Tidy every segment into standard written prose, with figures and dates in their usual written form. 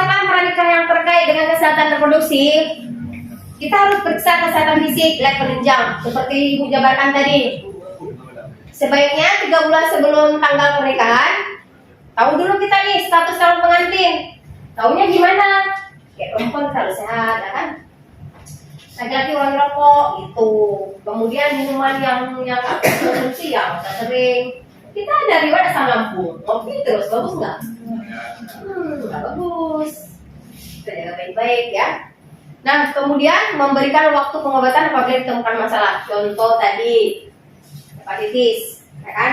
persiapan pernikahan yang terkait dengan kesehatan reproduksi, kita harus periksa kesehatan fisik, lab penunjang seperti Ibu jabarkan tadi. Sebaiknya 3 bulan sebelum tanggal pernikahan, tahu dulu kita nih status calon pengantin. Taunya gimana? Kayak perempuan harus sehat, ya kan? Laki-laki orang rokok gitu. Kemudian minuman yang konsumsi ya nggak sering. Kita ada riwayat asam lambung, ngopi terus bagus nggak? Nggak bagus. Kita jaga baik-baik ya. Nah, kemudian memberikan waktu pengobatan apabila ditemukan masalah. Contoh tadi hepatitis, ya kan?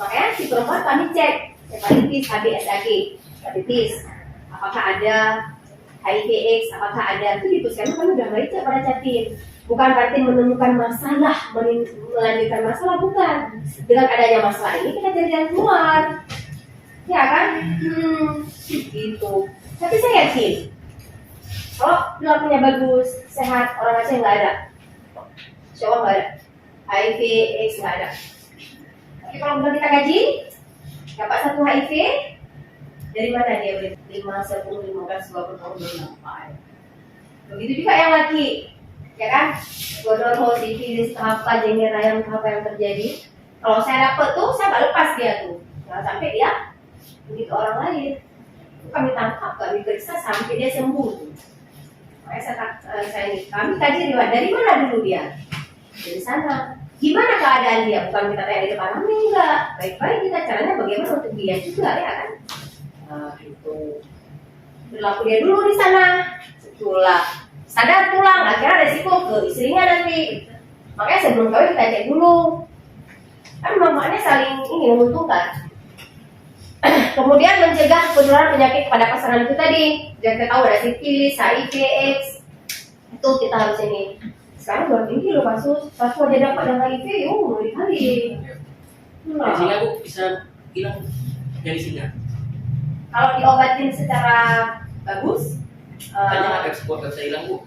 Makanya si perempuan kami cek hepatitis, HBsAg, hepatitis, apakah ada HIV/AIDS, apakah ada itu diputuskan kan udah baca pada catin. Bukan berarti menemukan masalah, melanjutkan masalah, bukan. Dengan adanya masalah ini kita cari jalan keluar, ya kan? Gitu. Tapi saya yakin kalau perilakunya bagus, sehat, orang Aceh nggak ada, Jawa nggak ada, HIV/AIDS nggak ada. Tapi kalau bukan kita gaji, dapat 1 HIV, dari mana dia beli? 5, 10, 15, 20 tahun berapa? Begitu juga yang laki, ya kan? Gonorrhea, sifilis, apa, jengger ayam, apa yang terjadi? Kalau saya dapat tuh, saya nggak lepas dia tuh. Jangan sampai dia begitu orang lain. Kami tangkap, kami periksa sampai dia sembuh tuh. Makanya kami kaji riwayat dari mana dulu dia? Dari sana. Gimana keadaan dia? Bukan kita tanya di depan kami, enggak. Baik-baik kita caranya bagaimana untuk dia juga, ya kan? Nah, itu berlaku dia dulu di sana, setelah sadar pulang, akhirnya resiko ke istrinya nanti. Makanya sebelum kawin kita cek dulu, kan manfaatnya saling ini menguntungkan. Kemudian mencegah penularan penyakit pada pasangan itu tadi. Jangan kita tahu ada sifilis, HIV/AIDS, itu kita harus ini. Sekarang baru tinggi loh kasus, satu aja dapat dengan HIV, ngeri kali. Sehingga Bu bisa hilang dari sini. Kalau diobatin secara bagus, Tanya ekspor bisa hilang Bu.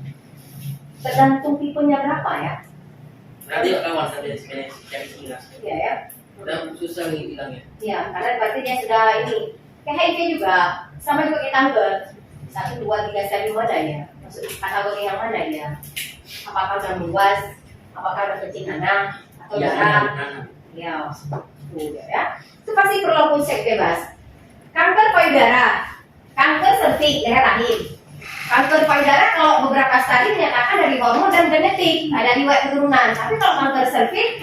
tergantung tipenya berapa ya. Nanti akan masa dari sini. Iya ya. Udah susah nih hilangnya. Iya, karena berarti dia sudah ini. Kayak HIV juga, sama juga kita kanker. 1, 2, 3 stadium mana ya? Maksud kategori yang mana ya? Apakah sudah luas? Apakah ada kencing anak atau darah? Ya, sudah ya. Itu pasti perlu cek bebas. Kanker payudara, kanker cervix, leher rahim. Kanker payudara kalau beberapa stadium menyatakan dari hormon dan genetik, ada riwayat keturunan. Tapi kalau kanker cervix,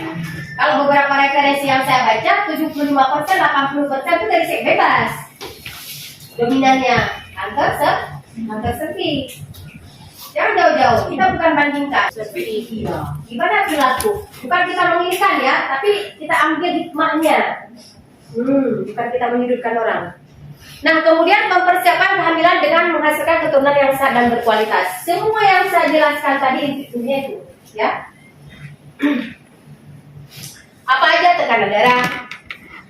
kalau beberapa referensi yang saya baca, 75%, 80% itu dari seks bebas. Dominannya kanker cervix. Jangan jauh-jauh, kita bukan bandingkan. Seperti iya. Gimana perilaku? Bukan kita menginginkan ya, tapi kita ambil hikmahnya. Bukan kita menyudutkan orang. Nah, kemudian mempersiapkan kehamilan dengan menghasilkan keturunan yang sehat dan berkualitas. Semua yang saya jelaskan tadi intinya itu, ya. Apa aja tekanan darah,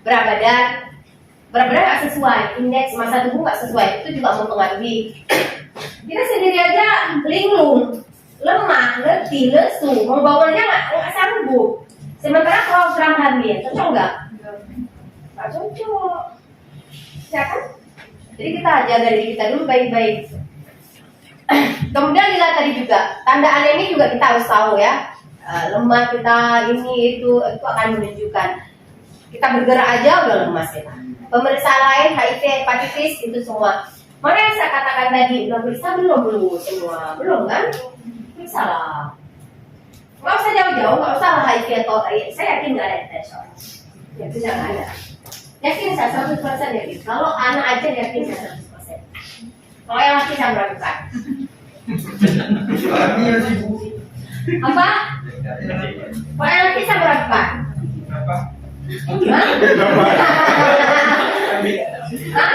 berat badan nggak sesuai, indeks massa tubuh nggak sesuai, itu juga mempengaruhi. Kita sendiri aja linglung, lemah, letih, lesu, mau bawanya nggak sanggup. Sementara program hamil, cocok nggak? Nggak cocok, ya kan? Jadi kita jaga diri kita dulu baik-baik. Kemudian dilihat tadi juga, tanda anemi juga kita harus tahu ya. Lemah kita ini itu akan menunjukkan kita bergerak aja udah lemas kita. Pemeriksaan lain HIV, hepatitis itu semua. Mana yang saya katakan tadi udah periksa belum semua belum kan? Periksa lah. Nggak usah jauh-jauh, nggak usah lah HIV atau AIDS. Saya yakin nggak ada infection. Ya bisa nggak ada. Yakin saya 100% yakin. Kalau anak aja yakin saya 100%. Kalau yang laki saya meragukan. Apa? Kalau yang laki saya meragukan. Hah?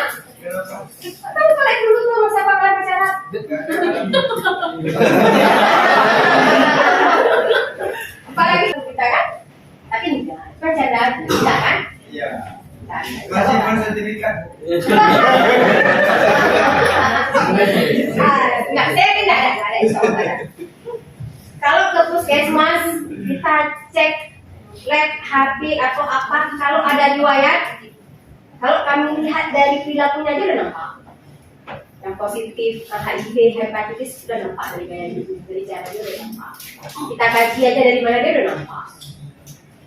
Atau mulai dulu tuh sama siapa kalian bicara? Apalagi kita kan? Tapi enggak, kan candaan, enggak kan? Iya. Masih bersertifikat. Enggak, saya kan enggak ada insya Allah. Kalau ke puskesmas kita cek lab HP atau apa, kalau ada riwayat, kalau kami lihat dari perilakunya aja udah nampak. Yang positif HIV, hepatitis sudah nampak dari cara dia udah nampak. Kita kaji aja dari mana dia udah nampak.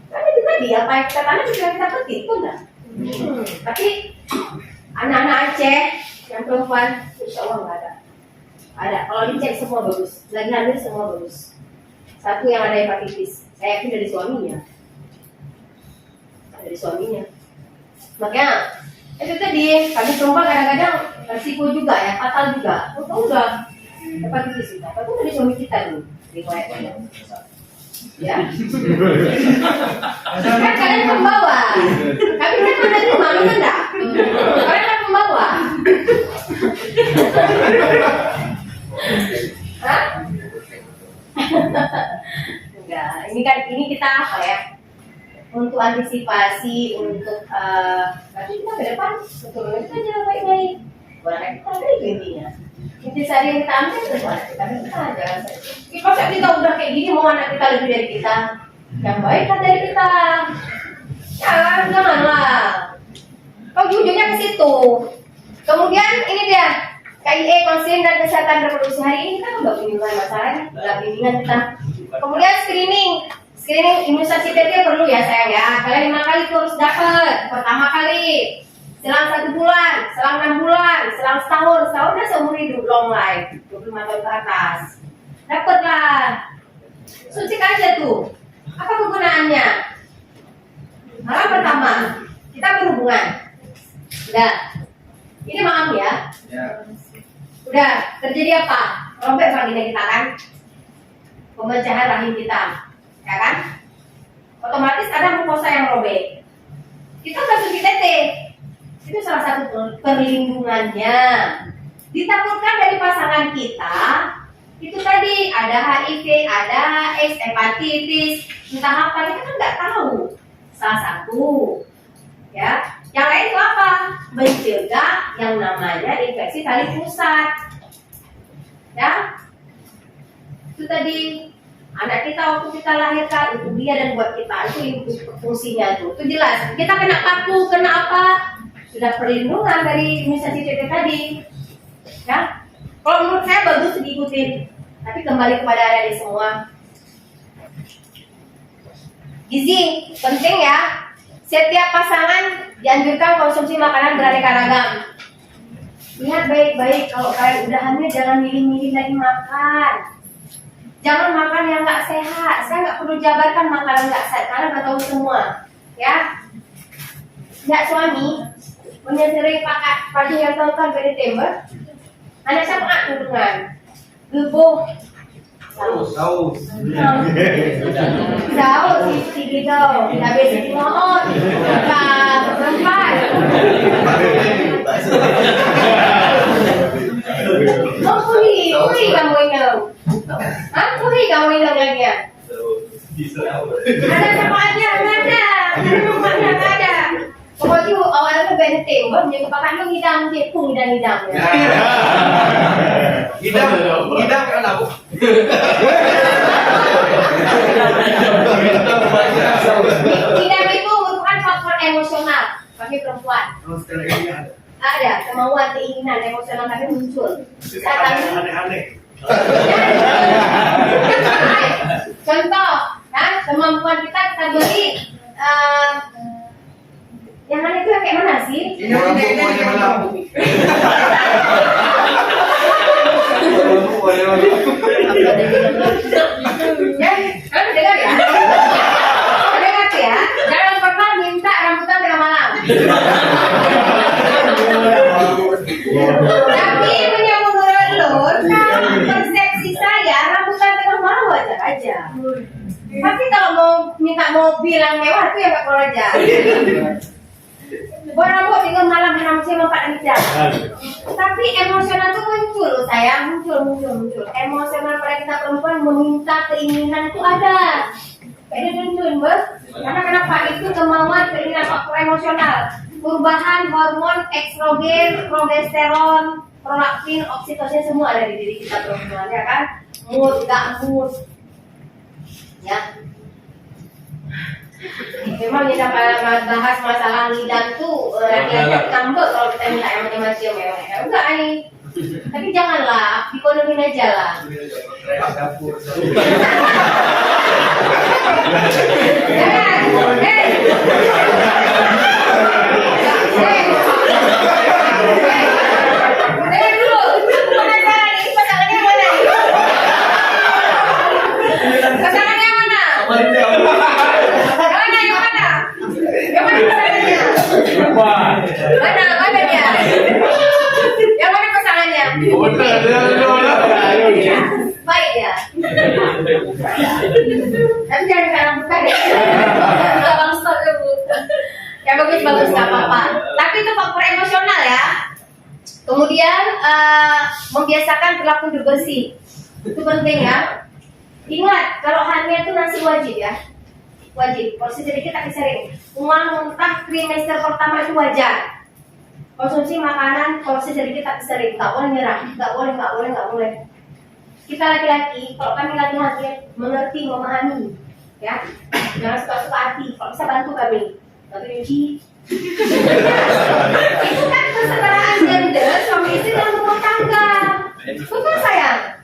Karena itu tadi apa yang kita tanam bisa kita petik tuh enggak. Tapi anak-anak Aceh yang perempuan, insya Allah nggak ada. Ada. Kalau dicek semua bagus. Lagi hamil semua bagus. Satu yang ada hepatitis. Saya yakin dari suaminya. Dari suaminya. Makanya itu tadi kami perempuan kadang-kadang resiko juga ya, fatal juga. Oh enggak. Hepatitis kita. Tapi dari suami kita dulu. Riwayatnya. Ya. Kan kalian pembawa. Kami kan menerima, benar enggak? Kalian kan pembawa. Hah? Enggak. Ini kita apa ya? Untuk antisipasi, untuk nanti kita ke depan betul saja baik-baik. Bukan kita ada itu intinya. Inti sehari yang kita ambil itu anak kita jangan saja. Kalau kita udah kayak gini mau anak kita lebih dari kita, yang baik kan dari kita. Janganlah. Kau ujungnya ke situ. Kemudian ini dia KIE konseling dan kesehatan reproduksi hari ini kita nggak bimbingan masalahnya, nggak bimbingan kita. Kemudian screening imunisasi TT perlu ya sayang ya. Kalian 5 kali itu harus dapat. Pertama kali selang 1 bulan, selang 6 bulan, selang setahun udah seumur hidup long life, 25 tahun ke atas. Dapatlah. Suntik aja tuh. Apa kegunaannya? Hal pertama, kita berhubungan. Udah. Ini maaf ya. Udah, terjadi apa? Robek vagina kita kan? Pemecahan rahim kita. Ya kan? Otomatis ada mukosa yang robek. Kita udah suntik TT. Itu salah satu perlindungannya. Ditakutkan dari pasangan kita, itu tadi ada HIV, ada AIDS, hepatitis, entah apa, kita kan nggak tahu. Salah satu, ya. Yang lain itu apa? Mencegah yang namanya infeksi tali pusat. Ya. Itu tadi anak kita waktu kita lahirkan itu dia dan buat kita itu fungsinya itu jelas. Kita kena paku, kena apa? Sudah perlindungan dari imunisasi TT tadi, ya. Kalau menurut saya bagus diikutin, tapi kembali kepada adik semua. Gizi penting ya. Setiap pasangan dianjurkan konsumsi makanan beraneka ragam. Lihat baik-baik kalau kalian udah hamil jangan milih-milih lagi makan. Jangan makan yang nggak sehat. Saya nggak perlu jabarkan makanan nggak sehat karena udah tahu semua, ya. Nggak suami punya sering pakai baju yang tonton dari timber. Anak siapa nggak tudungan? Gebuh. Saus sih gitu. Tidak bisa dimohon. Bukan perempuan. Oh puri kamu ingat? Ah puri kamu ingat lagi? Ada siapa aja? Nggak ada. Ada rumahnya nggak ada. Pokoknya awalnya tuh beda tembok, jadi pakai lu ngidam, jepung dan ngidam. Ngidam kan aku. Ngidam itu merupakan faktor emosional bagi perempuan. Ada kemauan, keinginan emosional kami muncul. Aneh-aneh. Contoh, kan kemampuan kita beri. Yang mana itu kayak mana sih? Ini Ya, kalian dengar ya? Dengar ya? Jangan pernah minta rambutan tengah malam. Tapi menyambung ulur, persepsi saya rambutan tengah malam wajar aja. Tapi kalau mau minta mobil yang mewah itu yang nggak perlu aja. Buat rambut tinggal malam rambutnya mempat jam. Tapi emosional itu muncul, sayang, muncul. Emosional pada kita perempuan meminta keinginan itu ada. Kayak muncul, karena kenapa itu kemauan, keinginan faktor emosional. Perubahan hormon estrogen, progesteron, prolaktin, oksitosin semua ada di diri kita perempuan, ya kan? Mood, gak mood, ya. Memang kita bahas masalah ngidam tuh lagi-lagi ngambek kalau kita minta yang macam-macam ya. Enggak nih. Tapi janganlah, dikonomin aja lah. Dapur. Jangan, dulu, penasaran ini pasangannya mana? Pasangannya mana? Yang mana? Yang mana pasangannya? Mana dia? Yang mana pasangannya? Baik ya. Tapi jangan sekarang buka deh. Abang stop dulu. Ya bagus nggak apa-apa. Tapi itu faktor emosional ya. Kemudian membiasakan perilaku hidup bersih. Itu penting ya. Ingat kalau hamil itu nasi wajib ya. Wajib. Porsi sedikit tapi sering. Uang muntah trimester pertama itu wajar. Konsumsi makanan porsi sedikit tapi sering. Nggak boleh nyerah. Nggak boleh. Kita laki-laki, kalau kami laki-laki mengerti, memahami, ya, jangan suka-suka hati. Kalau bisa bantu kami, nyuci. Itu kan kesetaraan gender suami istri dalam rumah tangga. Betul sayang?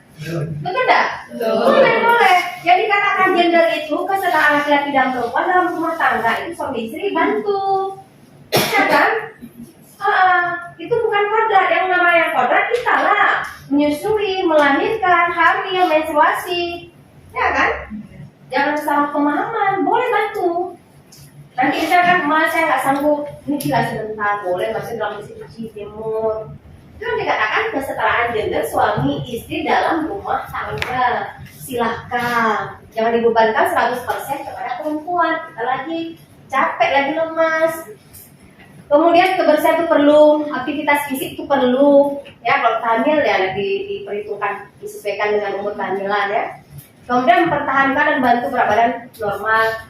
Betul enggak? Boleh. Yang dikatakan gender itu kesetaraan laki-laki dan perempuan dalam rumah tangga itu suami istri bantu, ya kan? Itu bukan kodrat, yang namanya kodrat kita lah menyusui, melahirkan, hamil, menstruasi, ya kan? Jangan salah pemahaman, boleh bantu. Nanti misalkan saya nggak sanggup, ini gila sebentar, boleh masih dalam mesin timur. Itu yang dikatakan kesetaraan gender suami istri dalam rumah tangga. Silahkan, jangan dibebankan 100% kepada perempuan. Kita lagi capek, lagi lemas. Kemudian kebersihan itu perlu, aktivitas fisik itu perlu, ya kalau hamil ya diperhitungkan, disesuaikan dengan umur kehamilan ya. Kemudian mempertahankan dan bantu berat badan normal.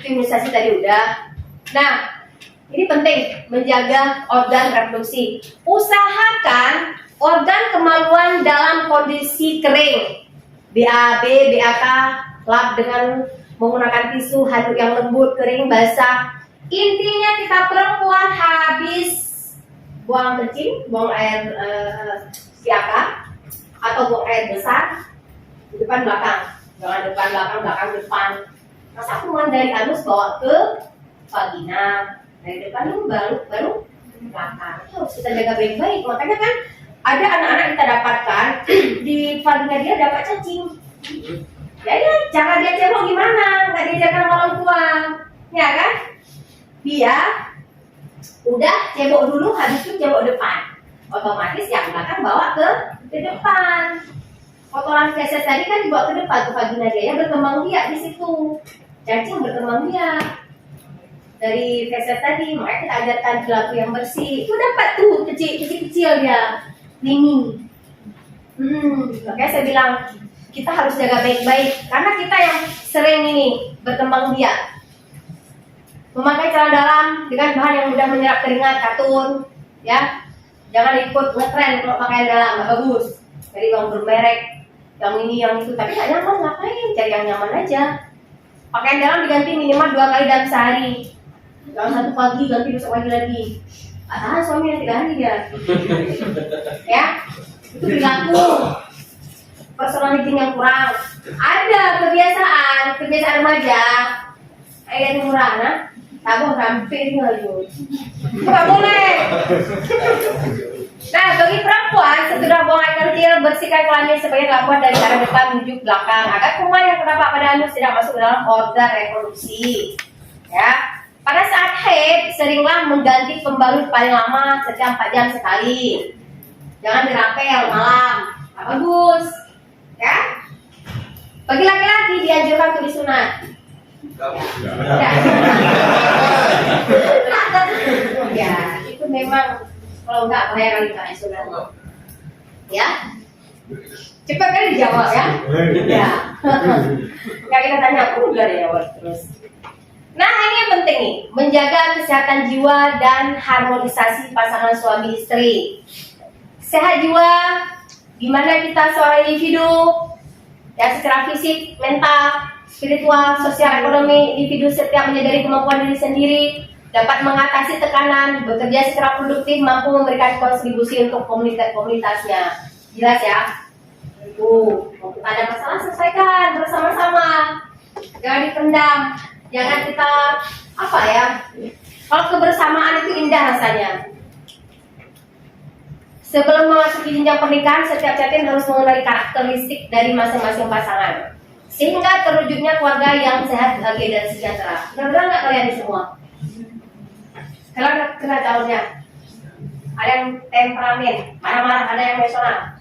Imunisasi tadi udah. Nah, ini penting menjaga organ reproduksi. Usahakan organ kemaluan dalam kondisi kering, BAB, BAK, lap dengan menggunakan tisu handuk yang lembut, kering, basah. Intinya kita perempuan habis buang kencing, buang air siaka atau buang air besar di depan belakang, jangan depan belakang depan. Masa kuman dari anus bawa ke vagina, dari depan itu baru belakang. Itu harus kita jaga baik-baik. Makanya kan ada anak-anak kita dapatkan di vagina dia dapat cacing. Ya cara dia cebok gimana? Nggak diajarkan orang tua, ya kan? Dia udah cebok dulu, habis itu cebok depan, otomatis yang belakang bawa ke depan. Kotoran feses tadi kan dibawa ke depan ke vagina dia, ya berkembang biak di situ, cacing berkembang biak dari feses tadi. Makanya kita ajarkan perilaku yang bersih, itu dapat tuh kecil dia ini. Makanya saya bilang kita harus jaga baik-baik karena kita yang sering ini berkembang biak. Memakai celana dalam dengan bahan yang mudah menyerap keringat, katun, ya. Jangan ikut ngetren kalau pakaian dalam, nggak bagus. Jadi yang bermerek, yang ini, yang itu, tapi nggak nyaman, ngapain? Cari yang nyaman aja. Pakaian dalam diganti minimal 2 kali dalam sehari. Jangan satu pagi ganti besok pagi lagi. Tahan suami yang 3 hari dia. Ya, itu perilaku. Personality yang kurang. Ada kebiasaan remaja. Kayak murah, nah. Tabung hampir ngeluh. Nggak boleh. Nah, bagi perempuan sesudah buang air kecil, bersihkan kelamin sebagai lakukan dari arah depan menuju belakang agar kuman yang terdapat pada anus tidak masuk ke dalam organ reproduksi. Ya, pada saat haid seringlah mengganti pembalut paling lama setiap 4 jam sekali. Jangan dirapel malam, nggak bagus. Ya. Bagi laki-laki dianjurkan untuk disunat. Ya, itu memang kalau nggak bahaya kali Kak saudara. Ya, cepat kan dijawab ya. Ya, nggak kita tanya aku udah jawab terus. Nah ini yang penting nih, menjaga kesehatan jiwa dan harmonisasi pasangan suami istri. Sehat jiwa, gimana kita seorang individu, ya secara fisik, mental, spiritual, sosial, ekonomi, individu setiap menyadari kemampuan diri sendiri, dapat mengatasi tekanan, bekerja secara produktif, mampu memberikan kontribusi untuk komunitasnya. Jelas ya? Ada masalah selesaikan bersama-sama. Jangan dipendam. Jangan kita apa ya? Kalau kebersamaan itu indah rasanya. Sebelum memasuki jenjang pernikahan, setiap jatim harus mengenali karakteristik dari masing-masing pasangan, sehingga terwujudnya keluarga yang sehat, bahagia, dan sejahtera. Benar-benar nggak kalian ini semua? Kalian kena calonnya? Ada yang temperamen, marah-marah, ada yang emosional.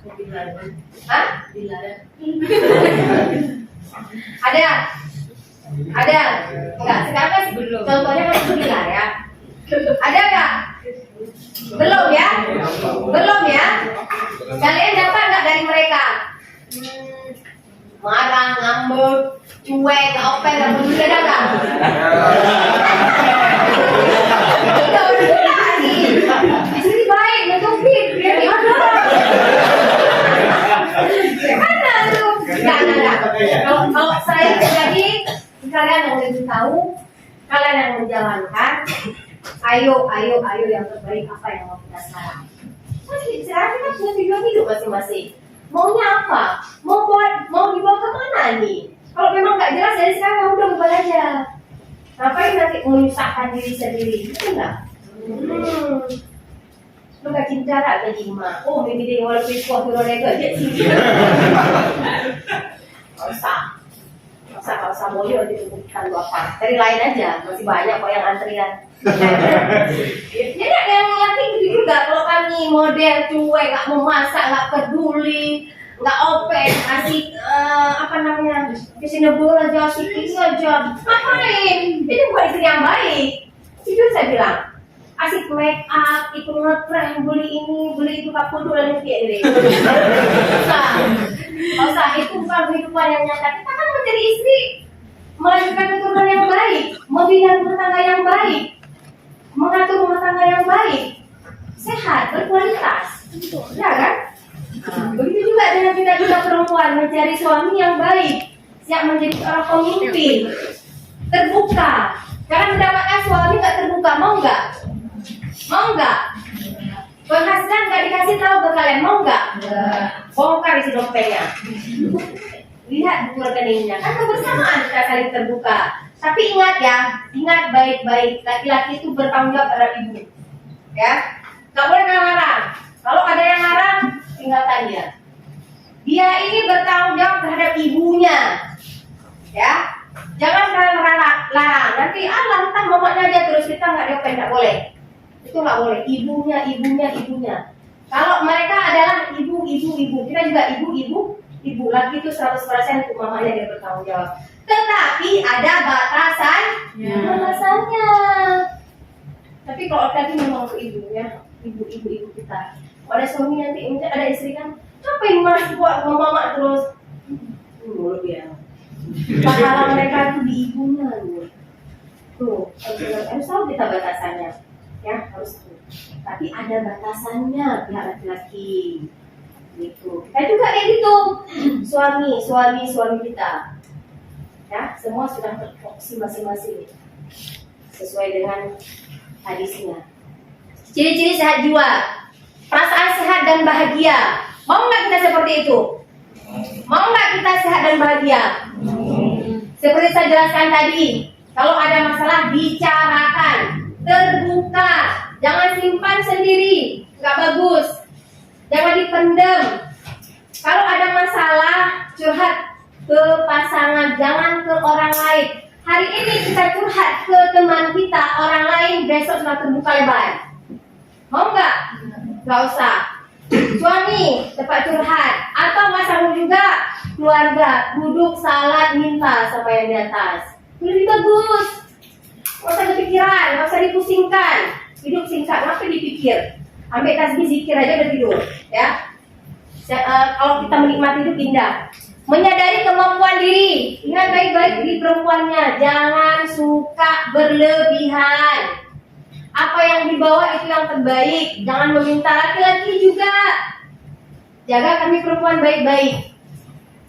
Hah? Ada? Ada? Enggak, sekarang kan belum. Contohnya kan bilang ya. Ada nggak? Belum ya? Belum ya? Kalian dapat nggak dari mereka? Marah, ngambek, cuek, nggak open, nggak peduli, ada nggak? Udah lagi. Di sini baik, nutupin, dia gimana? Gimana tuh? Nggak. Kalau saya jadi kalian yang lebih tahu, kalian yang menjalankan. Ayo yang terbaik apa yang mau kita sekarang? Sekarang kita punya tujuan hidup masing-masing. Maunya apa? Mau dibawa kemana nih? Kalau memang nggak jelas dari sekarang ya udah bubar aja. Ngapain nanti menyusahkan diri sendiri? Itu enggak? Lu gak cinta gak gaji emak? Oh, maybe dia walaupun kuah turun aja sih. Gak usah boyo ditutupkan lu apa. Cari lain aja, masih banyak kok yang antrian. Jadi yang laki gitu juga. Kalau kami model cuek, gak mau masak, gak peduli, gak open, asik visionable aja, asik aja. Ngapain? Itu bukan istri yang baik. Itu saya bilang. Asik make up, ikut nge-prank, beli ini, beli itu, kapul dulu dan kayak gini. Usah, itu bukan kehidupan yang nyata. Kita kan menjadi istri, melanjutkan keturunan yang baik, membina rumah tangga yang baik, mengatur rumah tangga yang baik, sehat, berkualitas, ya kan? Begitu juga dengan kita perempuan mencari suami yang baik, siap menjadi seorang pemimpin, terbuka. Jangan mendapatkan suami nggak terbuka, mau nggak? Mau nggak? Penghasilan nggak dikasih tahu ke kalian, mau nggak? Bongkar isi dompetnya. Lihat buku rekeningnya, kan kebersamaan kita saling terbuka. Tapi ingat ya, ingat baik-baik, laki-laki itu bertanggung jawab terhadap ibu. Ya, nggak boleh ngarang. Kalau ada yang ngarang, tinggalkan dia. Dia ini bertanggung jawab terhadap ibunya. Ya, jangan kalian larang. Nanti lantas mamanya aja terus kita nggak diopen, nggak boleh. Itu nggak boleh. Ibunya. Kalau mereka adalah ibu, kita juga ibu. Lagi itu 100% untuk mamanya dia bertanggung jawab. Tetapi ada batasannya. Tapi kalau tadi memang untuk ibunya, ibu kita. Ada suami nanti, ada istri kan, ngapain mas buat mama terus? Menurut dia. Pahala mereka itu di ibunya. Tuh, harus tahu kita batasannya. Ya, harus tahu. Tapi ada batasannya pihak laki-laki. Gitu. Kita juga kayak gitu. Suami kita. Ya, semua sudah terfokus masing-masing. Sesuai dengan hadisnya. Ciri-ciri sehat jiwa. Perasaan sehat dan bahagia. Mau nggak kita seperti itu? Mau nggak kita sehat dan bahagia? Seperti saya jelaskan tadi, kalau ada masalah bicarakan, terbuka, jangan simpan sendiri, nggak bagus, jangan dipendam. Kalau ada masalah, curhat ke pasangan, jangan ke orang lain. Hari ini kita curhat ke teman kita, orang lain, besok sudah terbuka lebar. Mau nggak? Nggak usah. Suami tempat curhat, atau masalah juga keluarga, duduk salat minta sama yang di atas. Lebih bagus. Nggak usah kepikiran, nggak usah dipusingkan. Hidup singkat, ngapain dipikir? Ambil tasbih zikir aja udah tidur, ya. Kalau kita menikmati hidup indah. Menyadari kemampuan diri. Ingat baik-baik di perempuannya, jangan suka berlebihan. Apa yang dibawa itu yang terbaik. Jangan meminta. Laki-laki juga. Jaga kami perempuan baik-baik.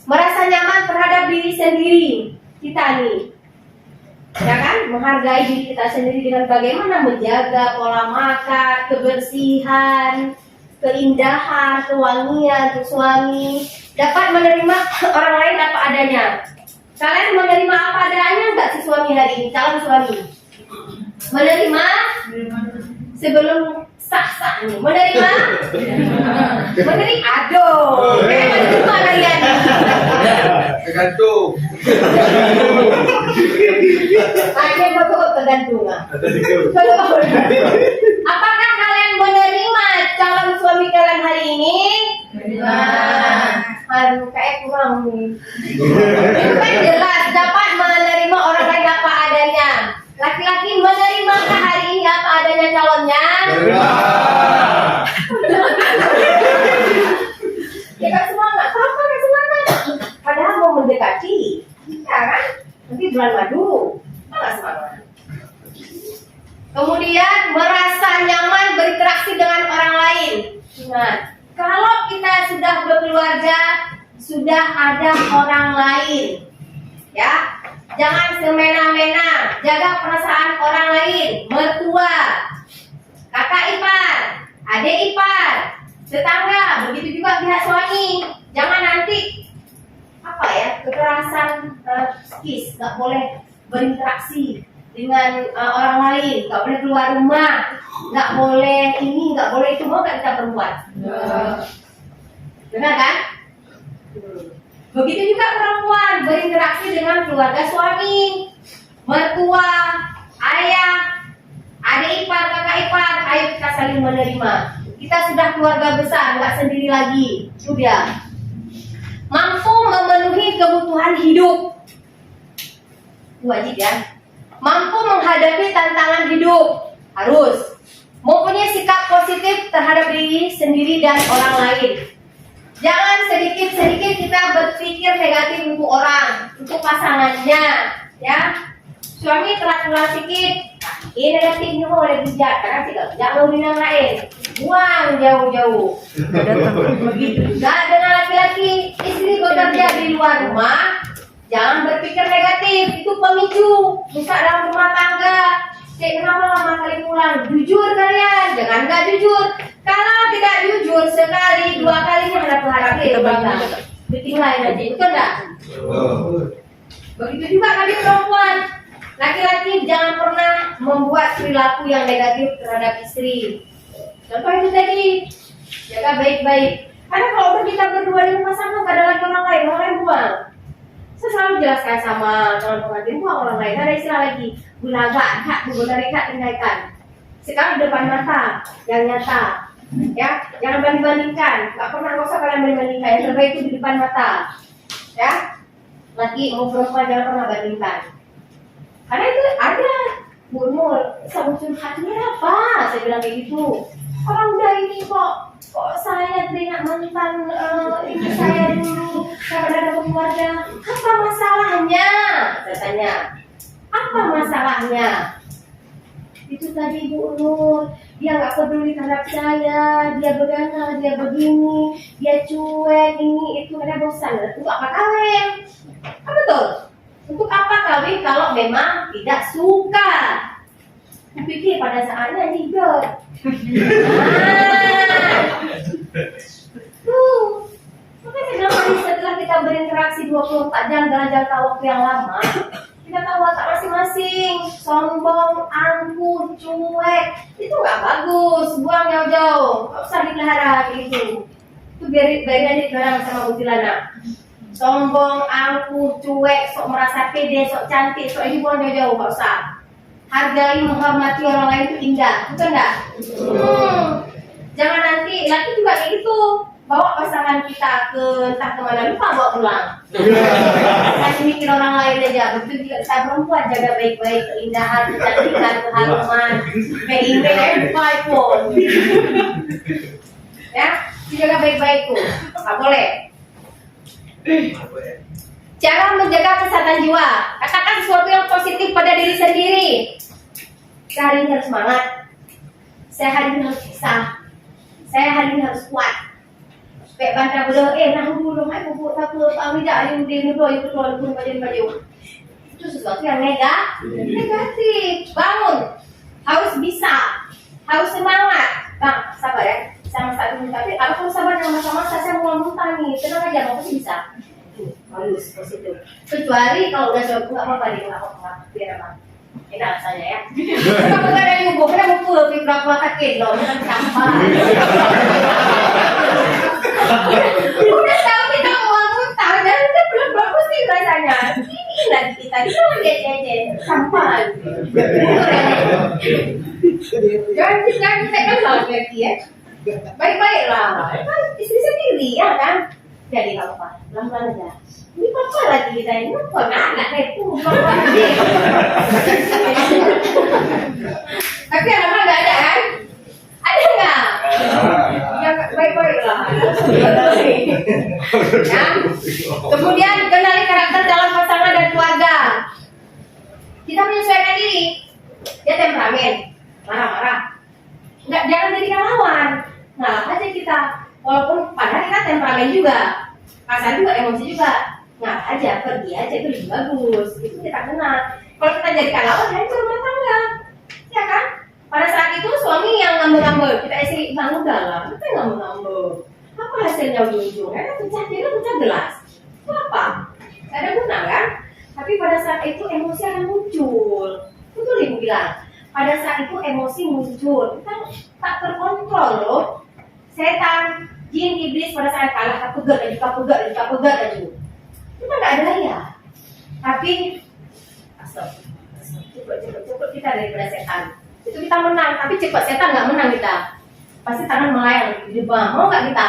Merasa nyaman terhadap diri sendiri. Kita nih. Ya kan? Menghargai diri kita sendiri dengan bagaimana menjaga pola makan, kebersihan, keindahan, kewangian untuk suami. Dapat menerima orang lain apa adanya. Kalian menerima apa adanya enggak si suami hari ini? Calon suami menerima sebelum sah-sah nih. Menerima? Aduh, menerima kalian. Tergantung. Ada betul kegantungan. Apakah kalian menerima calon suami kalian hari ini? Aduh, kayak kurang nih. Kan jelas dapat menerima orang lain apa adanya. Laki-laki menerimakah hari ini apa adanya calonnya? Ya kan semangat, kenapa kan semangat? Padahal mau mendekati, ya kan? Nanti bulan madu, nggak semangat. Kemudian merasa nyaman berinteraksi dengan orang lain. Ingat, kalau kita sudah berkeluarga, sudah ada orang lain, ya. Jangan semena-mena, jaga perasaan orang lain, mertua, kakak ipar, adik ipar, tetangga, begitu juga pihak suami. Jangan nanti kekerasan psikis, nggak boleh berinteraksi dengan orang lain, nggak boleh keluar rumah, nggak boleh ini, nggak boleh itu, mau nggak kita perempuan? Benar kan? Begitu juga perempuan berinteraksi dengan keluarga suami, mertua, ayah, adik ipar, kakak ipar. Ayo kita saling menerima. Kita sudah keluarga besar, nggak sendiri lagi. Sudah mampu memenuhi kebutuhan hidup, wajib ya. Mampu menghadapi tantangan hidup, harus mempunyai sikap positif terhadap diri sendiri dan orang lain. Jangan sedikit-sedikit kita berpikir negatif untuk orang, untuk pasangannya, ya. Suami telat sedikit, ini negatifnya boleh bijak, karena tidak jangan yang lain, buang jauh-jauh. Begitu juga dengan laki-laki, istri bekerja di luar rumah, jangan berpikir negatif, itu pemicu rusak dalam rumah tangga. Kenapa lama kali pulang? Jujur kalian, jangan nggak jujur. Kalau tidak jujur sekali, dua kalinya ada berharap itu bangga. Bikin lain aja, betul nggak? Begitu juga kali perempuan. Laki-laki jangan pernah membuat perilaku yang negatif terhadap istri. Contoh itu tadi, jaga baik-baik. Karena kalau kita berdua di rumah sana nggak ada lagi orang lain buang. Saya selalu jelaskan sama calon pengantin, buang orang lain. Ada istilah lagi, bulaga, hak, bulaga, tinggalkan. Sekarang depan mata, yang nyata. Ya, jangan banding-bandingkan. Gak pernah, nggak usah kalian banding-bandingkan. Yang terbaik itu di depan mata. Ya, lagi mau perempuan jangan pernah bandingkan. Karena itu ada Nur, sama curhatnya apa? Saya bilang kayak gitu. Orang udah ini kok saya teringat mantan ibu saya dulu, saya ada keluarga. Apa masalahnya? Saya tanya. Apa masalahnya? Itu tadi Bu Nur, dia nggak peduli terhadap saya, dia begana, dia begini, dia cuek, ini itu, ada bosan. Untuk apa kawin? Apa betul? Untuk apa kawin kalau memang tidak suka? Kupikir pada saatnya juga. Makanya saya bilang setelah kita berinteraksi 24 jam dalam jangka waktu yang lama, kita tahu watak masing-masing, sombong, angkuh, cuek, itu nggak bagus, buang jauh-jauh, nggak usah dipelihara gitu. Itu biarin aja dipelihara sama kuntilanak. Sombong, angkuh, cuek, sok merasa pede, sok cantik, sok ini buang jauh-jauh, nggak usah. Hargai, menghormati orang lain itu indah, betul nggak? Jangan nanti laki juga kayak gitu. Bawa pasangan kita ke entah kemana, lupa bawa pulang. Masih mikir orang lain aja. Begitu juga kita perempuan, jaga baik-baik keindahan, kecantikan, keharuman. Kayak email lupa iPhone. Ya, dijaga baik-baik tuh. Nggak boleh. Cara menjaga kesehatan jiwa. Katakan sesuatu yang positif pada diri sendiri. Saya hari ini harus semangat. Saya hari ini harus bisa. Saya hari ini harus kuat. Kayak bantah bodoh, nah dulu, bubuk tak tahu tidak, yang dia nuduh itu keluar pun baju. Itu sesuatu yang negatif. Bangun, harus bisa, harus semangat. Bang, sabar ya, sama saat ini. Tapi kalau sabar dengan masa-masa saya mau muntah nih, tenang aja, pasti bisa. Harus positif. Kecuali kalau udah coba nggak apa-apa deh, nggak apa-apa, biar apa? Enak rasanya ya. Kalau nggak ada yang gue pernah mukul, berapa kakek loh, dengan sampah. Udah tahu kita mau muntah, dan itu belum bagus nih rasanya. Ini lagi kita di mana aja, sampah. Jangan kita kan salah lagi ya. Baik-baiklah, kan istri sendiri ya kan. Jadi nggak apa-apa, pelan-pelan aja. Ini apa lagi kita ini? Kok anak itu lagi. Tapi lama nggak ada kan? Ada nggak? Ya baik-baiklah. Ya. Kemudian kenali karakter dalam pasangan dan keluarga. Kita menyesuaikan diri. Dia temperamen, marah-marah. Nggak, jangan jadi lawan. Ngalah aja kita. Walaupun padahal kita temperamen juga, kasar juga, emosi juga. Ngalah aja, pergi aja, itu lebih bagus. Itu kita kenal. Kalau kita jadikan lawan, hancur rumah tangga. Ya kan? Pada saat itu suami yang ngambek-ngambek, kita istri bilang udah lah, kita ngambek-ngambek. Apa hasilnya ujung-ujung? Pecah dia pecah gelas. Itu apa? Gak ada guna kan? Tapi pada saat itu emosi akan muncul. Betul ibu bilang. Pada saat itu emosi muncul, kita tak terkontrol loh. Setan, jin, iblis pada saat kalah tak pegat aja. Kita nggak ada ya. Tapi cepet kita daripada setan. Itu kita menang, tapi cepat setan nggak menang kita. Pasti tangan melayang di depan. Mau nggak kita?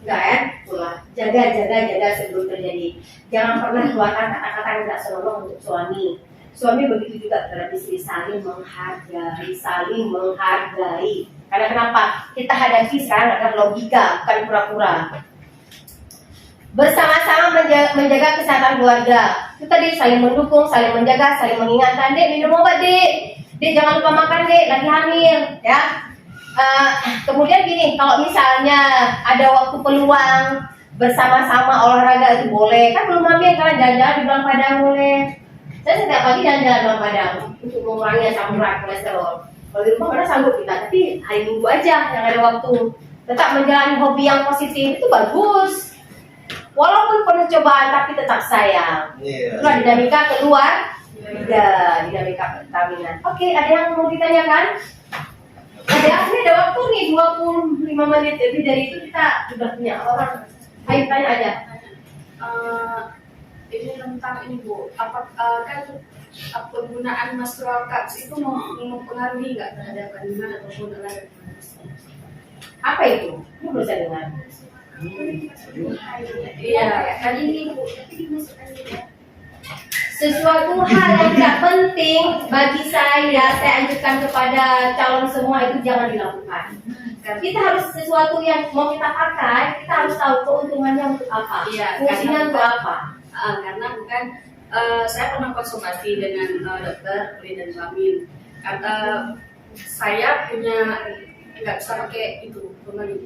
Nggak ya? Pula jaga sebelum terjadi. Jangan pernah keluarkan kata-kata yang tidak senonoh untuk suami. Suami begitu juga terhadap istri, saling menghargai. Karena kenapa? Kita hadapi sekarang ada logika, bukan pura-pura. Bersama-sama menjaga kesehatan keluarga. Itu tadi saling mendukung, saling menjaga, saling mengingatkan. Dek, minum obat, Dek. Dek, jangan lupa makan, Dek. Lagi hamil, ya. Kemudian gini, kalau misalnya ada waktu peluang bersama-sama olahraga itu boleh. Kan belum hamil, karena jalan-jalan di Belang Padang boleh. Saya setiap pagi jalan-jalan Belang Padang untuk mengurangi asam urat, kolesterol. Kalau di rumah mana sanggup kita, tapi hari Minggu aja yang ada waktu. Tetap menjalani hobi yang positif itu bagus. Walaupun penuh cobaan tapi tetap sayang. Itulah dinamika keluar. Dinamika perkawinan. Oke, ada yang mau ditanyakan? Ada waktu nih 25 menit. Jadi dari itu kita sudah punya orang. Ayo tanya aja. Ini tentang ini Bu, penggunaan menstrual cups itu mempengaruhi nggak terhadap kandungan ataupun olahraga? Apa itu? Ini belum saya dengar. Iya, kali ini Bu, tapi dimasukkan juga. Sesuatu hal yang tidak penting bagi saya anjurkan kepada calon semua itu jangan dilakukan. Kita harus sesuatu yang mau kita pakai, kita harus tahu keuntungannya untuk apa, fungsinya untuk apa. Karena bukan saya pernah konsultasi dengan dokter Pri dan Kelamin. Kata saya punya nggak bisa pakai itu kembali,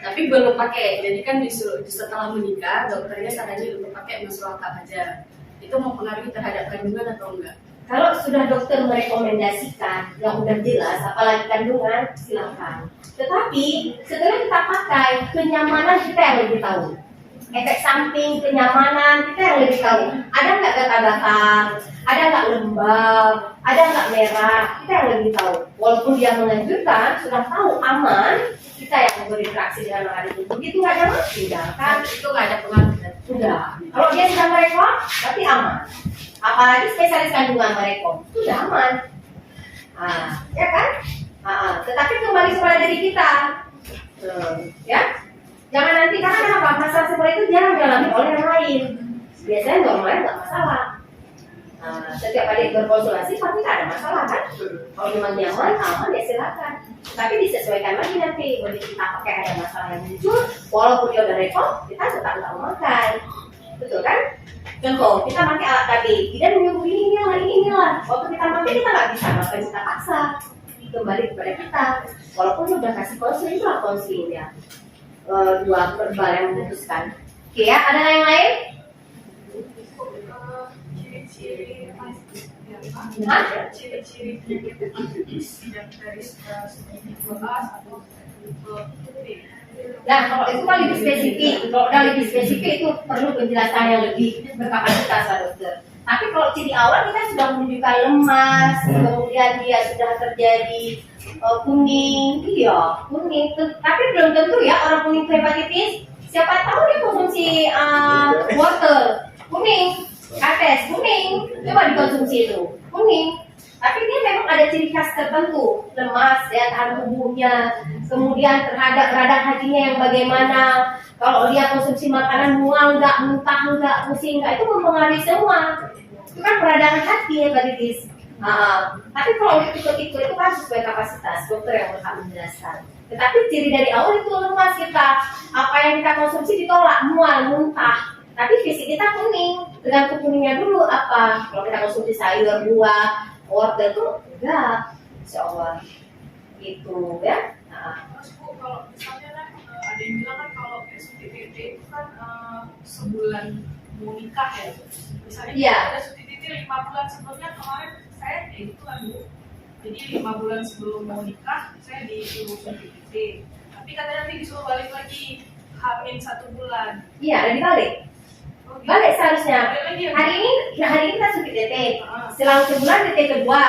tapi belum pakai. Jadi kan setelah menikah dokternya saranin untuk pakai menstrual cup aja. Itu mempengaruhi terhadap kandungan atau enggak? Kalau sudah dokter merekomendasikan yang udah jelas, apalagi kandungan, silakan. Tetapi setelah kita pakai, kenyamanan kita yang lebih tahu. Efek samping, kenyamanan kita yang lebih tahu. Ada nggak gatal-gatal, ada nggak lembab, ada nggak merah, kita yang lebih tahu. Walaupun dia menganjurkan, sudah tahu aman, kita yang berinteraksi dengan orang itu. Begitu nggak ada mas, tinggalkan. Itu nggak ada pengaruh. Sudah. Kalau dia sudah merekom, berarti aman. Apalagi spesialis kandungan merekom, sudah aman. Ya kan? Tetapi kembali kepada diri kita, ya. Jangan nanti, karena kenapa? Masalah seperti itu jarang dialami oleh yang lain. Biasanya normalnya nggak masalah. Setiap kali berkonsultasi pasti nggak ada masalah kan? Kalau memang nyaman, aman ya silakan. Tapi disesuaikan lagi nanti. Kalau kita pakai ada masalah yang muncul, walaupun dia udah rekom, kita tetap nggak memakai. Betul kan? Contoh, kita pakai alat tadi, tidak menyebut ini lah. Waktu kita pakai kita nggak bisa, maka kita paksa. Kembali kepada kita. Walaupun dia udah kasih konseling, itulah konseling ya. Dua verbal yang memutuskan. Oke ya, ada yang lain? Hah? Ciri-ciri hepatitis yang dari studi 2A atau B. Nah, kalau itu kan lebih spesifik. Kalau udah lebih spesifik itu perlu penjelasan yang lebih berkapasitas lah dokter. Tapi kalau ciri awal kita sudah menunjukkan lemas, kemudian dia sudah terjadi kuning, iya kuning. Tapi belum tentu ya orang kuning hepatitis. Siapa tahu dia konsumsi wortel kuning, kates kuning, coba dikonsumsi itu kuning. Tapi dia memang ada ciri khas tertentu, lemas, daya tahan tubuhnya, kemudian terhadap radang hatinya yang bagaimana, kalau dia konsumsi makanan mual nggak, muntah nggak, pusing nggak, itu mempengaruhi semua. Itu kan peradangan hati hepatitis. Tapi kalau ikut-ikut itu kan sesuai kapasitas, dokter yang berhak menjelaskan. Tetapi ciri dari awal itu lemas kita, apa yang kita konsumsi ditolak, mual, muntah. Tapi fisik kita kuning, tergantung kuningnya dulu apa. Kalau kita konsumsi sayur, buah, wortel itu enggak, insya Allah gitu ya. Terus Bu, kalau misalnya kan ada yang bilang kan kalau SUTTT itu kan sebulan mau nikah ya. Misalnya Iya. ada SUTTT 5 bulan sebelumnya, kemarin saya kayak gitu kan Bu. Jadi 5 bulan sebelum mau nikah saya disuruh SUTTT. Tapi katanya nanti disuruh balik lagi hamil 1 bulan. Iya, ada dibalik. Oh, gitu. Balik seharusnya. Balik lagi ya, Bu? Hari ini kita sudah TT. Selang sebulan TT kedua,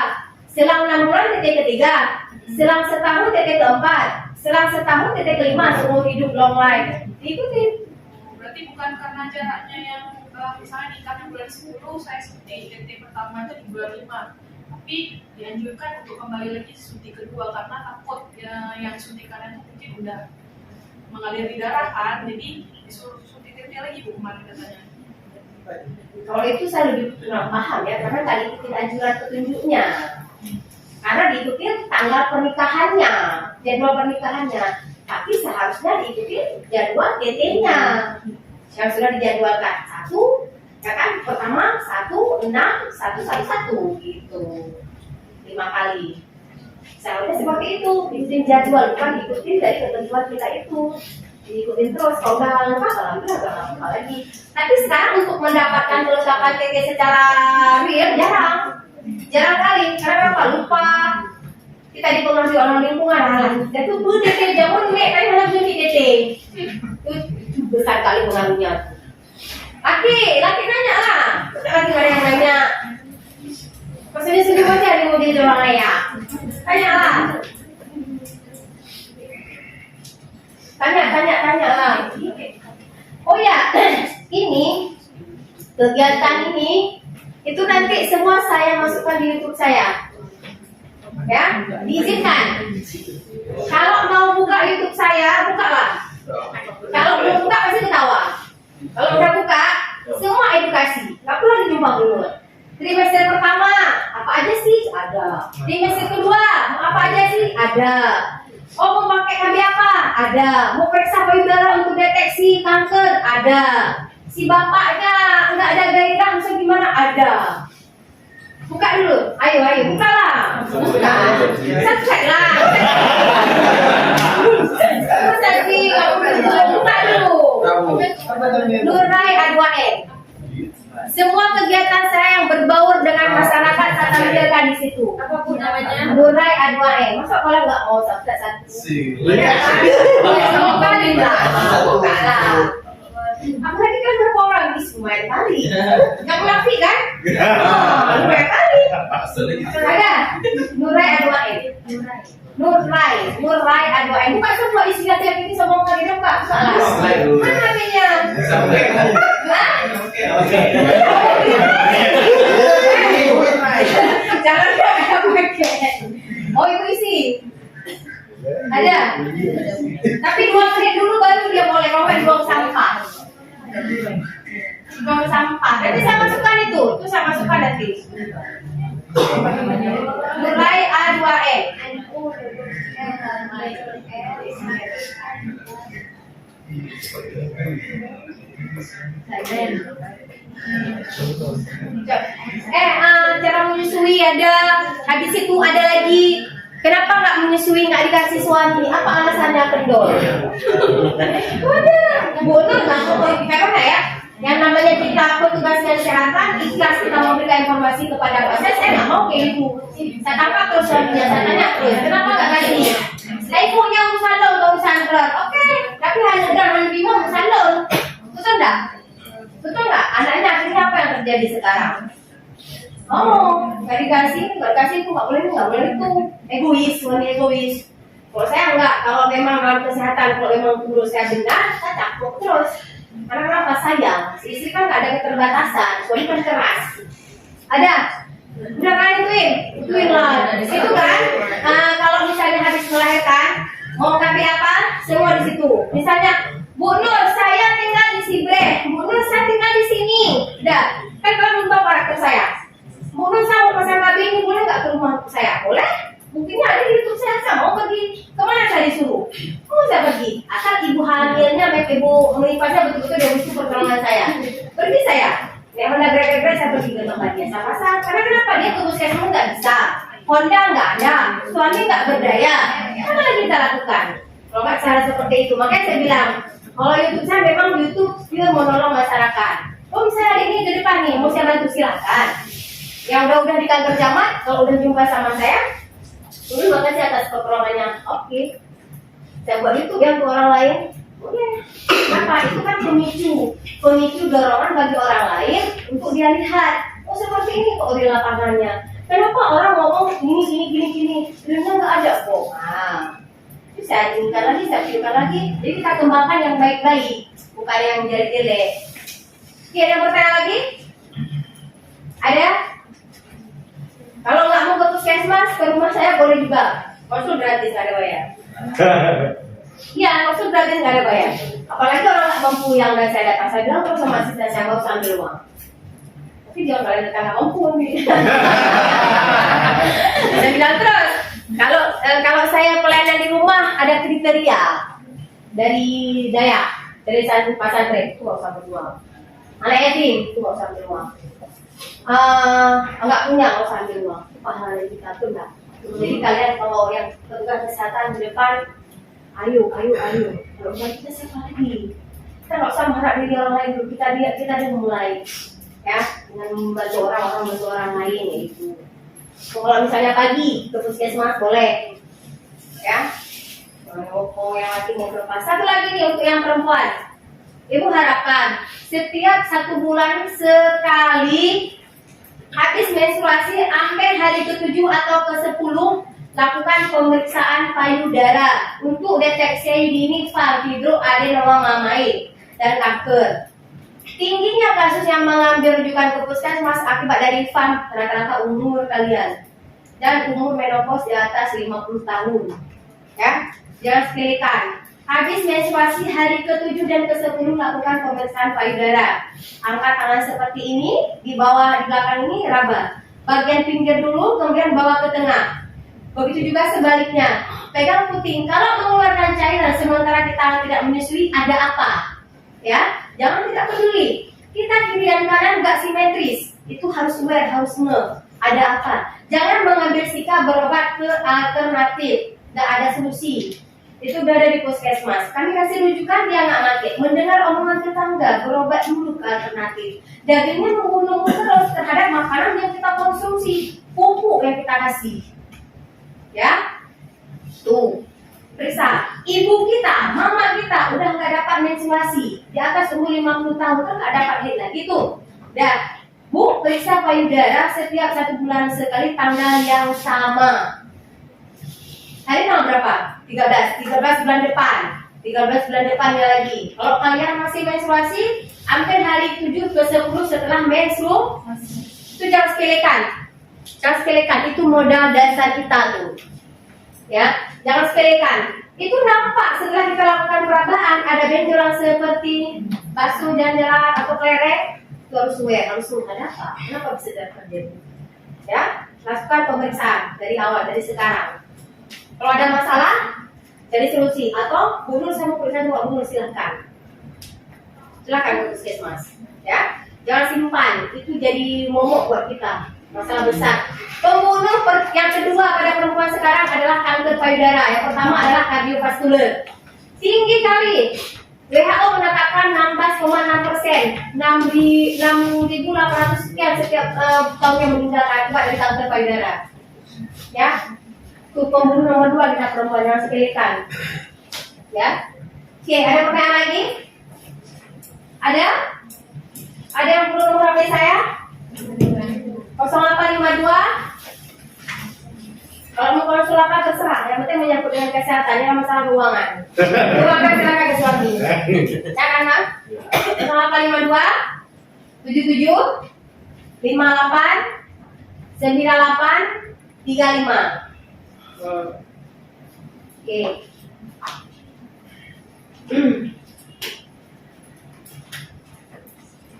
selang 6 bulan TT ketiga, selang setahun TT keempat, selang setahun TT kelima, seumur hidup long life. Ikutin. Berarti bukan karena jaraknya yang misalnya nikahnya bulan 10, saya suntik TT pertama itu di bulan 5. Tapi dianjurkan untuk kembali lagi suntik kedua karena takut ya, yang suntikannya itu mungkin udah mengalir di darah kan, jadi disuruh suntik TT lagi Bu kemarin katanya. Kalau itu saya lebih kurang paham ya, karena tadi ikutin anjuran petunjuknya. Karena diikutin tanggal pernikahannya, jadwal pernikahannya. Tapi seharusnya diikutin jadwal TT-nya. Yang sudah dijadwalkan 1, ya kan? Pertama 1, 6, 1, 1, 1 gitu. 5 kali. Seharusnya seperti itu, ikutin jadwal, bukan ikutin dari ketentuan kita itu. Diikutin terus, kalau udah lupa, alhamdulillah gak apa-apa lagi. Tapi sekarang untuk mendapatkan kelengkapan TT secara real jarang kali, karena apa? Lupa. Kita dipengaruhi orang lingkungan, dan itu tuh TT jamun nih, kan malah bunyi TT. Itu besar kali pengaruhnya. Laki nanya lah, laki gak ada yang nanya. Maksudnya senyum aja di mobil orang ya. Tanya lah. Tanya lah. Oh ya, ini kegiatan ini itu nanti semua saya masukkan di YouTube saya. Ya, diizinkan. Kalau mau buka YouTube saya, bukalah. Kalau belum buka pasti ketawa. Kalau udah buka, semua edukasi. Gak perlu dinyumbang dulu. Trimester pertama, apa aja sih? Ada. Trimester kedua, apa aja sih? Ada. Oh, mau pakai KB apa? Ada. Mau periksa payudara untuk deteksi kanker? Ada. Si bapaknya nggak ada gairah, bisa gimana? Ada. Buka dulu. Ayo, bukalah. Buka. Subscribe lah. Buka dulu. Nurai A2N. Semua kegiatan saya yang berbaur dengan masyarakat saya tampilkan di situ. Apa pun namanya? Nurai A2N. Masa kalau nggak mau subscribe satu? Iya. Semua kali lah. Buka lah. Apalagi kan berapa orang di semua kali. Nggak munafik kan? Nurai kali. Ada. Nurai A2N. Nurai A2N. Bukan semua istilah yang ini semua kali dong Pak. Buka lah. Mana namanya? Jangan pakai. Oh itu isi. Ada. Tapi 2 menit dulu baru dia boleh ngomong buang sampah. Buang sampah. Nanti saya masukkan itu saya masukkan nanti. Mulai A2N. Cara menyusui ada, habis itu ada lagi. Kenapa nggak menyusui, nggak dikasih suami? Apa alasannya kendor? Waduh, bodoh lah, karena ya Yang namanya kita petugas kesehatan, ikhlas kita memberikan informasi kepada pasien. Saya nggak mau kayak gitu. Saya tangkap terus suaminya, saya tanya terus, kenapa nggak kasih? Saya punya urusan lo, nggak urusan berat. Oke, tapi hanya jangan bingung urusan lo. Betul nggak? Betul nggak? Anaknya akhirnya apa yang terjadi sekarang? Oh, nggak dikasih itu nggak boleh itu. Egois, suami egois. Kalau saya enggak, kalau memang dalam kesehatan, kalau memang guru saya benar, saya takut terus. Karena kenapa? Sayang, si istri kan nggak ada keterbatasan, suami kan keras. Ada? Udah kan ituin lah. Itu kan, kalau misalnya habis melahirkan, mau KB apa? Semua di situ. Misalnya, Bu Nur, saya tinggal di Sibre. Bu Nur, saya tinggal di sini. Udah, kan kalau lupa karakter saya. Bu Nur, saya mau pasang KB ini, boleh nggak ke rumah saya? Boleh? Buktinya ada di YouTube saya mau pergi kemana saya disuruh? Oh saya pergi. Asal ibu hamilnya, ibu menipasnya betul-betul dari itu pertolongan saya. Pergi saya. Yang mana gerak-gerak saya pergi ke tempatnya. Saya pasang. Karena kenapa dia ke puskesmas nggak bisa? Honda nggak ada, suami nggak berdaya. Apa lagi kita lakukan? Kalau nggak cara seperti itu, makanya saya bilang, kalau YouTube saya memang YouTube pure menolong masyarakat. Oh misalnya hari ini ke depan nih, mau saya bantu silahkan. Yang udah di kantor camat, kalau udah jumpa sama saya, terima kasih atas pertolongannya. Oke. Saya buat itu yang ke orang lain. Boleh. Kenapa? Itu kan pemicu dorongan bagi orang lain untuk dia lihat. Oh seperti ini kok di lapangannya. Kenapa orang ngomong gini. Sebenarnya nggak ada kok. Nah, itu saya inginkan lagi, saya pilihkan lagi. Jadi kita kembangkan yang baik-baik, bukan yang jelek-jelek. Oke, ada yang bertanya lagi? Ada? Kalau nggak mau ke puskesmas, ke rumah saya boleh juga. Konsul gratis, nggak ada bayar. Iya, konsul gratis nggak ada bayar. Apalagi orang nggak mampu yang dan saya datang, saya bilang terus sama asisten saya mau ambil uang. Tapi dia nggak datang nggak mampu nih. Saya bilang terus, kalau saya pelayanan di rumah ada kriteria dari Dayak, dari satu pesantren itu nggak usah berjuang. Anak yatim itu nggak usah berjuang. Enggak punya nggak usah ambil uang, pahala kita tuh enggak. Jadi kalian kalau yang petugas kesehatan di depan, ayo. Kalau enggak kita siapa lagi? Kita nggak usah mengharap dari orang lain dulu. Kita dia mulai, ya, dengan membantu orang lain itu. Kalau misalnya pagi ke puskesmas boleh, ya. Mau yang laki mau perempuan. Satu lagi nih untuk yang perempuan. Ibu harapkan setiap 1 bulan sekali habis menstruasi sampai hari ke-7 atau ke-10 lakukan pemeriksaan payudara untuk deteksi dini fibroadenoma mamae dan kanker. Tingginya kasus yang mengambil rujukan ke puskesmas akibat dari FAM rata-rata umur kalian dan umur menopause di atas 50 tahun. Ya, jangan sepelekan. Habis menstruasi hari ke-7 dan ke-10 lakukan pemeriksaan payudara. Angkat tangan seperti ini, di bawah di belakang ini raba. Bagian pinggir dulu, kemudian bawa ke tengah. Begitu juga sebaliknya. Pegang puting. Kalau mengeluarkan cairan sementara kita tidak menyusui, ada apa? Ya, jangan tidak peduli. Kita kiri dan kanan nggak simetris. Itu harus aware, harus ada apa? Jangan mengambil sikap berobat ke alternatif. Nggak ada solusi. Itu udah ada di puskesmas. Kami kasih rujukan dia nggak mati. Mendengar omongan tetangga, berobat dulu ke alternatif. Dagingnya menggunung terus terhadap makanan yang kita konsumsi, pupuk yang kita kasih. Ya, tuh periksa. Ibu kita, mama kita udah nggak dapat menstruasi di atas umur 50 tahun kan nggak dapat haid lagi tuh. Dah, Bu, periksa payudara setiap 1 bulan sekali tanggal yang sama. Hari tanggal berapa? 13 bulan depan. 13 bulan depannya lagi. Kalau kalian masih menstruasi, hampir hari 7 ke 10 setelah menstruasi. Itu jangan sepelekan. Jangan sepelekan, itu modal dasar kita tuh. Ya, jangan sepelekan. Itu nampak setelah kita lakukan perabaan ada benjolan seperti basuh dan jerat atau kelereng. Itu harus ada apa? Kenapa bisa terjadi? Ya, lakukan pemeriksaan dari awal, dari sekarang. Kalau ada masalah, cari solusi. Atau bunuh sama periksa dua bunuh, silahkan ke puskesmas. Ya, jangan simpan. Itu jadi momok buat kita. Masalah besar. Pembunuh yang kedua pada perempuan sekarang adalah kanker payudara. Yang pertama adalah kardiovaskular. Tinggi kali. WHO menetapkan 16,6%, 6.800 sekian setiap tahun yang meninggal akibat dari kanker payudara. Ya, itu pembunuh nomor 2 kita perempuan yang sepelekan. Ya, oke, ada pertanyaan lagi? Ada? Ada yang perlu nomor HP saya? 0852. Kalau mau konsultasi terserah, yang penting menyangkut dengan kesehatan, ini masalah keuangan. Silakan silakan ke suami. Ya kan, Mas? 0852 77 58 98 35. Oke.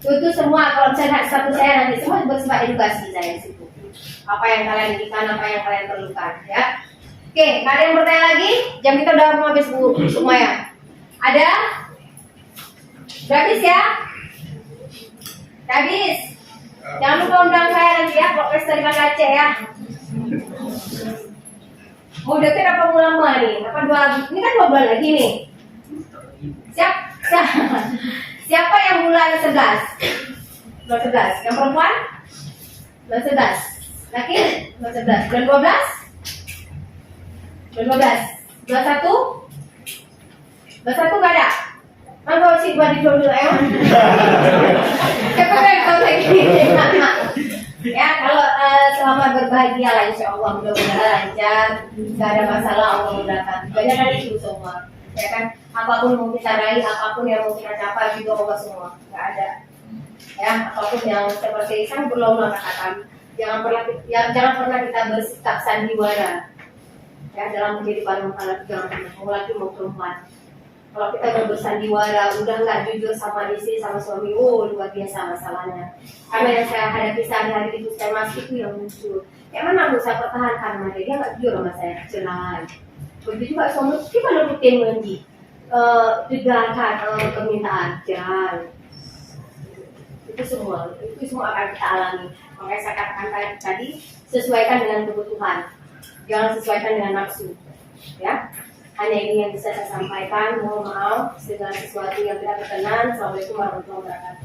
Itu semua kalau misalnya satu saya nanti semua bersifat edukasi saya di situ. Apa yang kalian inginkan, apa yang kalian perlukan, ya. Oke, nggak ada yang bertanya lagi? Jam kita udah mau habis Bu Sumaya. Ada? Udah habis ya? Udah habis. Jangan lupa undang saya nanti ya, podcast dari Bang Aceh ya. Mau deket apa mau lama nih? Apa 2? Ini kan 2 bulan lagi nih. Siapa yang bulan 11? Bulan 11. Yang perempuan? Bulan 11. Laki? Bulan 11. Bulan 12? Bulan 12. Bulan 1? Bulan 1 gak ada? Mangga sih buat dijual dulu ya. Siapa yang tahu lagi? Ya, kalau selamat berbahagia lah insya Allah, mudah-mudahan lancar, gak ada masalah, Allah mudahkan. Banyak kan itu semua, ya kan? Apapun mau kita raih, apapun yang mau kita capai juga Allah semua, gak ada. Ya, apapun yang seperti sang berlomba katakan, jangan pernah kita bersikap sandiwara. Ya, dalam menjadi panutan jangan pernah mau laki mau perempuan. Kalau kita udah bersandiwara, udah nggak jujur sama istri, sama suami, luar biasa masalahnya. Karena yang saya hadapi sehari-hari itu saya masih itu yang muncul. Yang mana mau saya pertahankan sama dia nggak jujur sama saya, cerai. Begitu juga suami, gimana rutin mandi, dedahkan permintaan, jangan. Itu semua akan kita alami. Makanya saya katakan tadi, sesuaikan dengan kebutuhan, jangan sesuaikan dengan nafsu, ya. Hanya ini yang bisa saya sampaikan. Mohon maaf segala sesuatu yang tidak berkenan. Assalamualaikum warahmatullahi wabarakatuh.